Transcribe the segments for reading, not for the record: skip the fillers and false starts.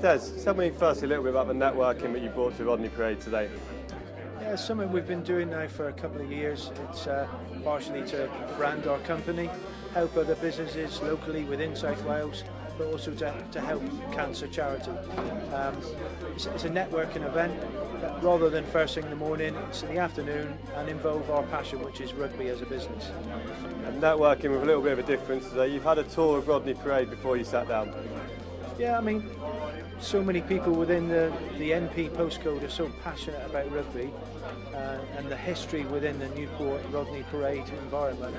Des, tell me firstly a little bit about the networking that you brought to Rodney Parade today. Yeah, it's something we've been doing now for a couple of years. It's partially to brand our company, help other businesses locally within South Wales, but also to help cancer charity. It's a networking event. Rather than first thing in the morning, it's in the afternoon and involve our passion, which is rugby as a business. And networking with a little bit of a difference today. You've had a tour of Rodney Parade before you sat down. Yeah, I mean, so many people within the NP postcode are so passionate about rugby, and the history within the Newport Rodney Parade environment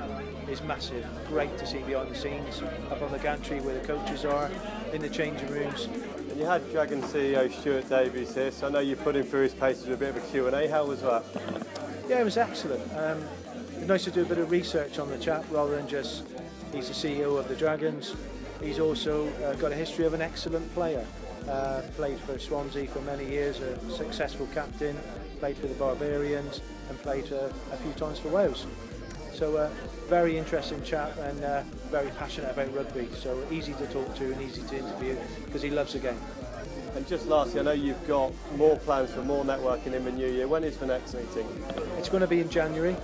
is massive. Great to see behind the scenes, up on the gantry where the coaches are, in the changing rooms. And you had Dragons CEO Stuart Davies here, so I know you put him through his paces with a bit of a Q&A. How was that? Yeah, it was excellent. It's nice to do a bit of research on the chap rather than just he's the CEO of the Dragons. He's also got a history of an excellent player. Played for Swansea for many years, a successful captain, played for the Barbarians and played a few times for Wales. So very interesting chap and very passionate about rugby, so easy to talk to and easy to interview because he loves the game. And just lastly, I know you've got more plans for more networking in the new year. When is the next meeting? It's going to be in January,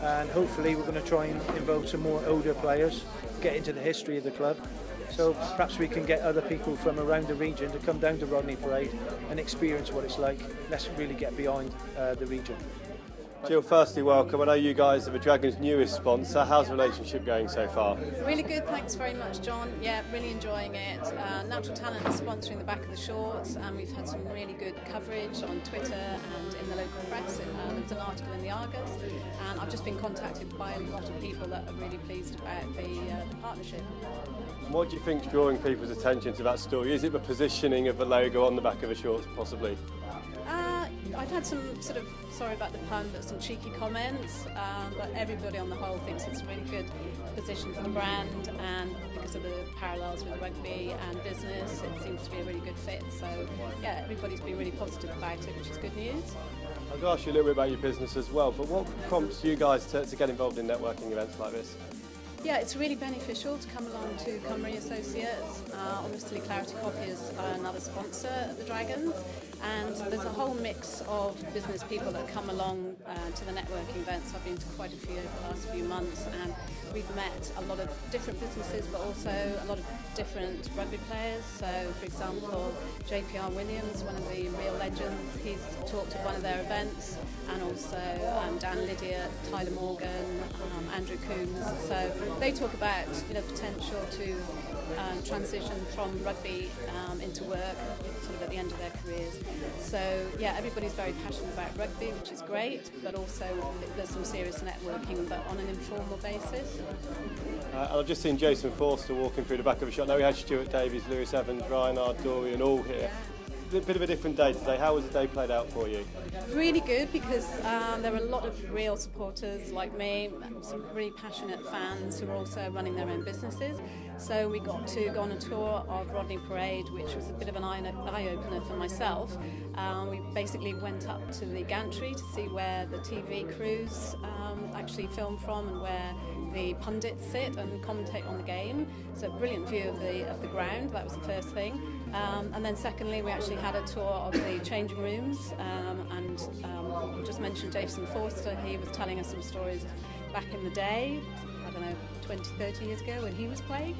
and hopefully we're going to try and involve some more older players, get into the history of the club. So perhaps we can get other people from around the region to come down to Rodney Parade and experience what it's like. Let's really get behind the region. Jill, firstly, welcome. I know you guys are the Dragons' newest sponsor. How's the relationship going so far? Really good, thanks very much, John. Yeah, really enjoying it. Natural Talent is sponsoring the back of the shorts, and we've had some really good coverage on Twitter and in the local press. There was an article in the Argus, and I've just been contacted by a lot of people that are really pleased about the partnership. What do you think's drawing people's attention to that story? Is it the positioning of the logo on the back of the shorts, possibly? I've had some sort of, sorry about the pun, but some cheeky comments, but everybody on the whole thinks it's a really good position for the brand, and because of the parallels with rugby and business, it seems to be a really good fit. So yeah, everybody's been really positive about it, which is good news. I'll go ask you a little bit about your business as well, but what prompts you guys to get involved in networking events like this? Yeah, it's really beneficial to come along to Cymru Associates. Obviously, Clarity Copy is another sponsor of the Dragons, and there's a whole mix of business people that come along to the networking events. I've been to quite a few over the last few months, and we've met a lot of different businesses, but also a lot of different rugby players. So, for example, JPR Williams, one of the real legends, he's talked at one of their events, and also Dan Lydia, Tyler Morgan, Andrew Coombs. So they talk about potential to transition from rugby into work sort of at the end of their careers. So yeah, everybody's very passionate about rugby, which is great, but also there's some serious networking, but on an informal basis. I've just seen Jason Forster walking through the back of the shop. Now we had Stuart Davies, Lewis Evans, Reinhard, Dorian all here. A bit of a different day today. How was the day played out for you? Really good, because there were a lot of real supporters like me, some really passionate fans who are also running their own businesses. So we got to go on a tour of Rodney Parade, which was a bit of an eye-opener for myself. We basically went up to the gantry to see where the TV crews actually film from and where the pundits sit and commentate on the game. So a brilliant view of the ground. That was the first thing. And then secondly, we actually had a tour of the changing rooms, and just mentioned Jason Forster. He was telling us some stories back in the day, I don't know, 20, 30 years ago when he was playing.